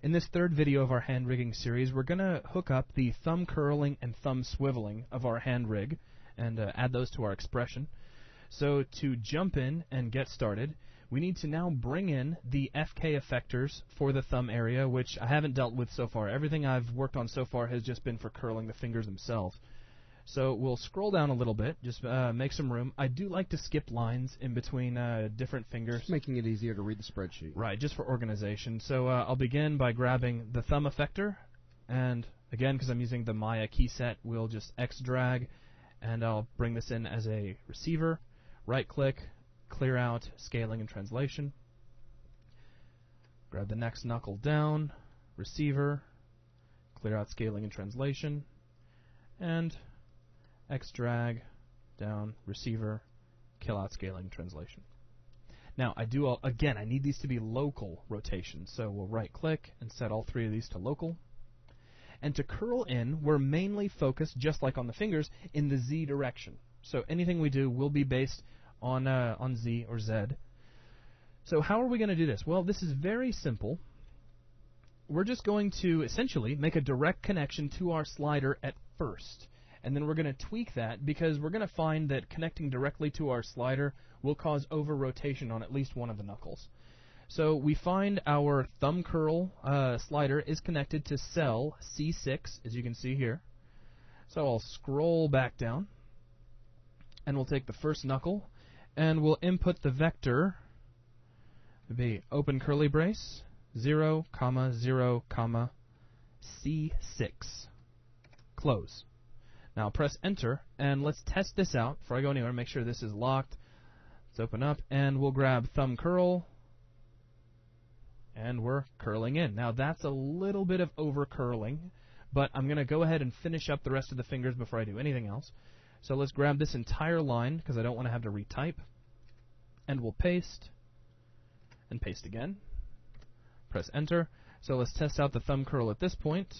In this third video of our hand rigging series, we're going to hook up the thumb curling and thumb swiveling of our hand rig and add those to our expression. So to jump in and get started, we need to now bring in the FK effectors for the thumb area, which I haven't dealt with so far. Everything I've worked on so far has just been for curling the fingers themselves. So we'll scroll down a little bit, just make some room. I do like to skip lines in between different fingers. Just making it easier to read the spreadsheet. Right, just for organization. So I'll begin by grabbing the thumb effector, and again, because I'm using the Maya key set, we'll just X drag, and I'll bring this in as a receiver. Right-click, clear out, scaling and translation. Grab the next knuckle down, receiver, clear out scaling and translation, and X drag, down, receiver, kill out scaling and translation. Now, I need these to be local rotations, so we'll right-click and set all three of these to local. And to curl in, we're mainly focused, just like on the fingers, in the Z direction. So anything we do will be based on Z or Z. So how are we going to do this? Well, this is very simple. We're just going to essentially make a direct connection to our slider at first. And then we're going to tweak that because we're going to find that connecting directly to our slider will cause over-rotation on at least one of the knuckles. So we find our thumb curl slider is connected to cell C6, as you can see here. So I'll scroll back down, and we'll take the first knuckle, and we'll input the vector, it'll be open curly brace, 0, 0, C6, close. Now press enter, and let's test this out before I go anywhere. Make sure this is locked. Let's open up, and we'll grab thumb curl, and we're curling in. Now that's a little bit of over curling, but I'm going to go ahead and finish up the rest of the fingers before I do anything else. So let's grab this entire line, because I don't want to have to retype, and we'll paste, and paste again. Press enter. So let's test out the thumb curl at this point.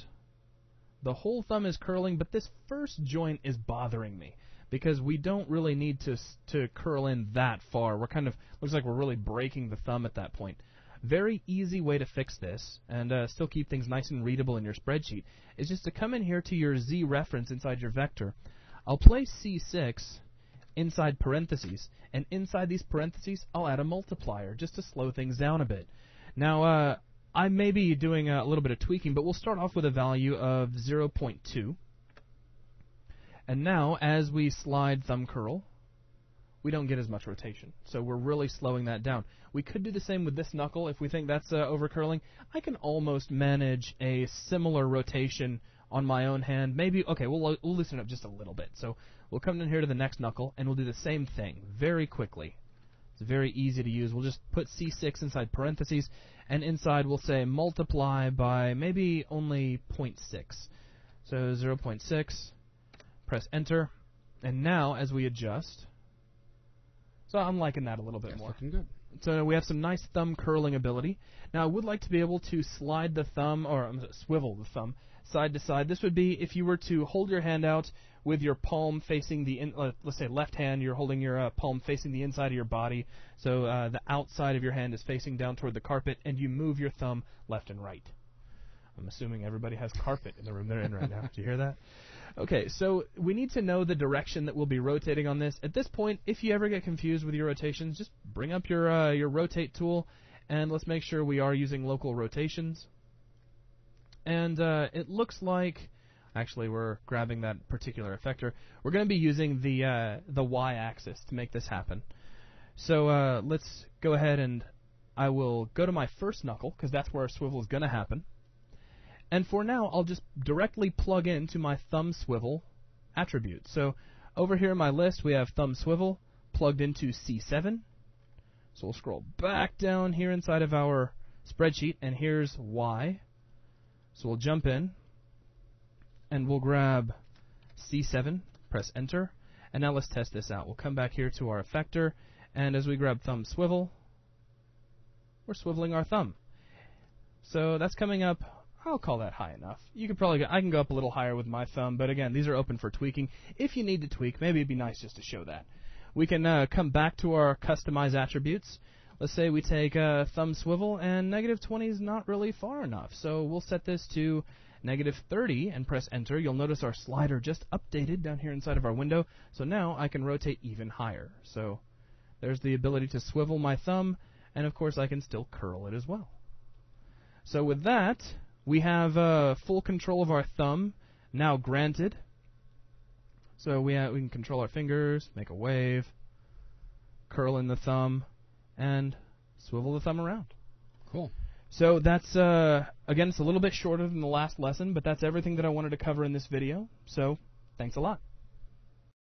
The whole thumb is curling, but this first joint is bothering me because we don't really need to curl in that far. We're kind of, looks like we're really breaking the thumb at that point. Very easy way to fix this and still keep things nice and readable in your spreadsheet is just to come in here to your Z reference inside your vector. I'll place C6 inside parentheses, and inside these parentheses I'll add a multiplier just to slow things down a bit. Now, I may be doing a little bit of tweaking, but we'll start off with a value of 0.2. And now, as we slide thumb curl, we don't get as much rotation. So we're really slowing that down. We could do the same with this knuckle if we think that's over curling. I can almost manage a similar rotation on my own hand. Maybe, okay, we'll loosen it up just a little bit. So we'll come in here to the next knuckle, and we'll do the same thing very quickly. It's very easy to use. We'll just put C6 inside parentheses, and inside we'll say multiply by maybe only 0.6. So 0.6, press enter, and now as we adjust, so I'm liking that a little bit more. Looking good. So we have some nice thumb curling ability. Now I would like to be able to slide the thumb, or swivel the thumb, side to side. This would be if you were to hold your hand out with your palm facing the, let's say left hand, you're holding your palm facing the inside of your body, so the outside of your hand is facing down toward the carpet, and you move your thumb left and right. I'm assuming everybody has carpet in the room they're in right now. Do you hear that? Okay, so we need to know the direction that we'll be rotating on this. At this point, if you ever get confused with your rotations, just bring up your rotate tool, and let's make sure we are using local rotations. And it looks like, actually we're grabbing that particular effector. We're going to be using the Y-axis to make this happen. So let's go ahead, and I will go to my first knuckle, because that's where our swivel is going to happen. And for now, I'll just directly plug into my thumb swivel attribute. So over here in my list, we have thumb swivel plugged into C7. So we'll scroll back down here inside of our spreadsheet, and here's Y. So we'll jump in, and we'll grab C7, press enter, and now let's test this out. We'll come back here to our effector, and as we grab thumb swivel, we're swiveling our thumb. So that's coming up, I'll call that high enough. You could probably I can go up a little higher with my thumb, but again, these are open for tweaking. If you need to tweak, maybe it'd be nice just to show that. We can come back to our customize attributes. let's say we take a thumb swivel, and negative 20 is not really far enough. So we'll set this to negative 30 and press enter. You'll notice our slider just updated down here inside of our window. So now I can rotate even higher. So there's the ability to swivel my thumb, and of course I can still curl it as well. So with that, we have full control of our thumb now granted. So we can control our fingers, make a wave, curl in the thumb, and swivel the thumb around. Cool. So that's, again, it's a little bit shorter than the last lesson, but that's everything that I wanted to cover in this video. So thanks a lot.